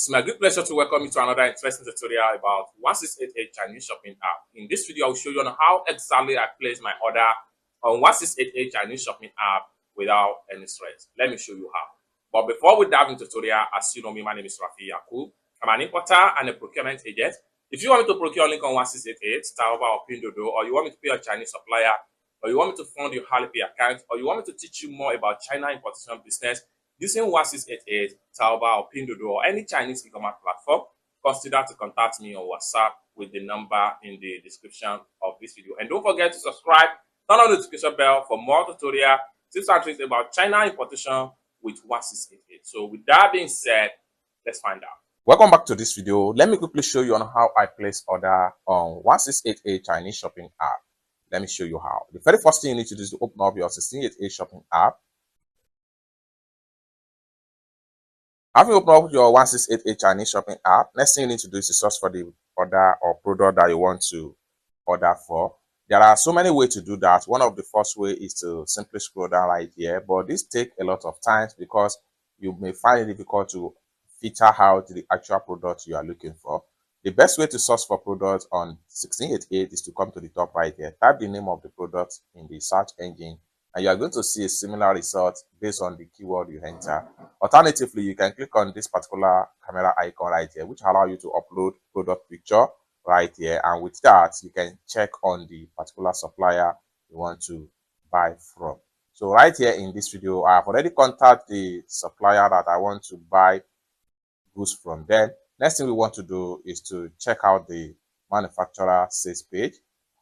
It's my great pleasure to welcome you to another interesting tutorial about 1688 Chinese shopping app. In this video, I will show you on how exactly I place my order on 1688 Chinese shopping app without any stress. Let me show you how. But before we dive into the tutorial, as you know me, my name is Rafi Yakub. I'm an importer and a procurement agent. If you want me to procure link on 1688, Taoba or pinduoduo, or you want me to pay a Chinese supplier, or you want me to fund your Alipay account, or you want me to teach you more about China importation business, using 1688, Taoba, or pinduoduo, or any Chinese e-commerce platform, consider to contact me on WhatsApp with the number in the description of this video. And don't forget to subscribe, turn on the notification bell for more tutorial tips and tricks about China importation with 1688. So with that being said, let's find out. Welcome back to this video. Let me quickly show you on how I place order on 1688 Chinese shopping app. Let me show you how. The very first thing you need to do is to open up your 1688 shopping app. After you open up your 1688 Chinese shopping app, next thing you need to do is to search for the order or product that you want to order for. There are so many ways to do that. One of the first way is to simply scroll down right here, but this takes a lot of time because you may find it difficult to filter out the actual product you are looking for. The best way to search for products on 1688 is to come to the top right here, type the name of the product in the search engine, and you are going to see a similar result based on the keyword you enter. Alternatively, you can click on this particular camera icon right here, which allows you to upload product picture right here, and with that you can check on the particular supplier you want to buy from. So right here in this video, I have already contacted the supplier that I want to buy goods from. Then next thing we want to do is to check out the manufacturer sales page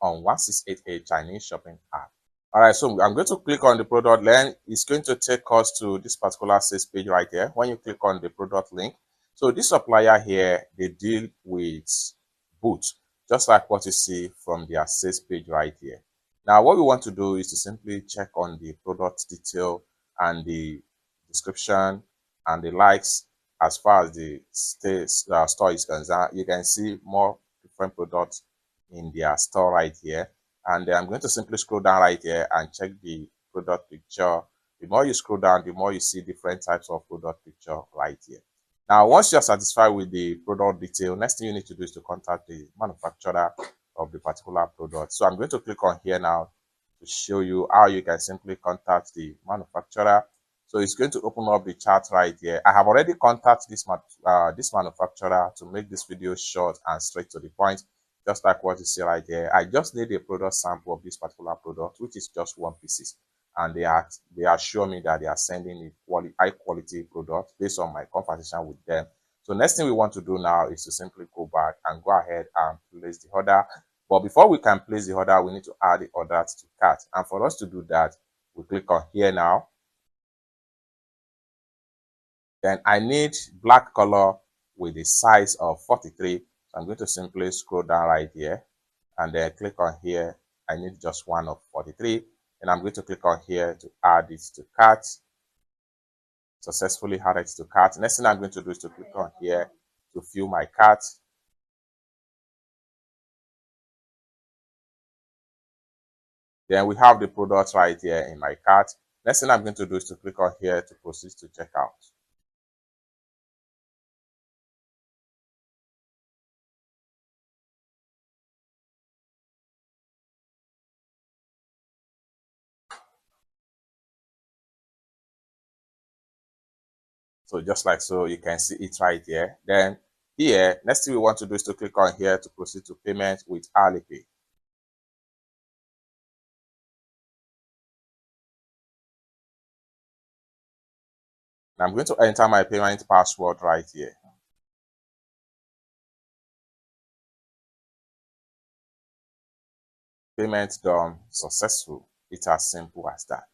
on 1688 Chinese shopping app. All right, so I'm going to click on the product, then it's going to take us to this particular sales page right here. When you click on the product link, so this supplier here, they deal with boots, just like what you see from their sales page right here. Now what we want to do is to simply check on the product detail and the description and the likes. As far as the store is concerned, you can see more different products in their store right here. And I'm going to simply scroll down right here and check the product picture. The more you scroll down, the more you see different types of product picture right here. Now, once you're satisfied with the product detail, next thing you need to do is to contact the manufacturer of the particular product. So I'm going to click on here now to show you how you can simply contact the manufacturer. So it's going to open up the chat right here. I have already contacted this manufacturer to make this video short and straight to the point, just like what you see right here. I just need a product sample of this particular product, which is just 1 piece. And they assure me that they are sending a high quality product based on my conversation with them. So next thing we want to do now is to simply go back and go ahead and place the order. But before we can place the order, we need to add the order to cart. And for us to do that, we click on here now. Then I need black color with a size of 43. So I'm going to simply scroll down right here and then click on here. I need just one of 43. And I'm going to click on here to add it to cart. Successfully added it to cart. Next thing I'm going to do is to click on here to fill my cart. Then we have the product right here in my cart. Next thing I'm going to do is to click on here to proceed to checkout. So just like so, you can see it right here. Then here, next thing we want to do is to click on here to proceed to payment with Alipay. And I'm going to enter my payment password right here. Payment done, successful. It's as simple as that.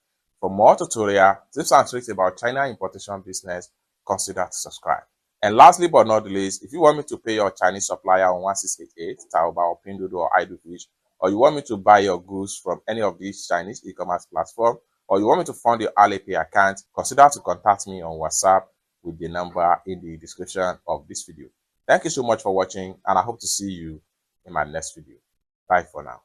For more tutorial, tips and tricks about China importation business, consider to subscribe. And lastly but not least, if you want me to pay your Chinese supplier on 1688, Taoba or pinduoduo or iDoFish, or you want me to buy your goods from any of these Chinese e-commerce platforms, or you want me to fund your Alipay account, consider to contact me on WhatsApp with the number in the description of this video. Thank you so much for watching, and I hope to see you in my next video. Bye for now.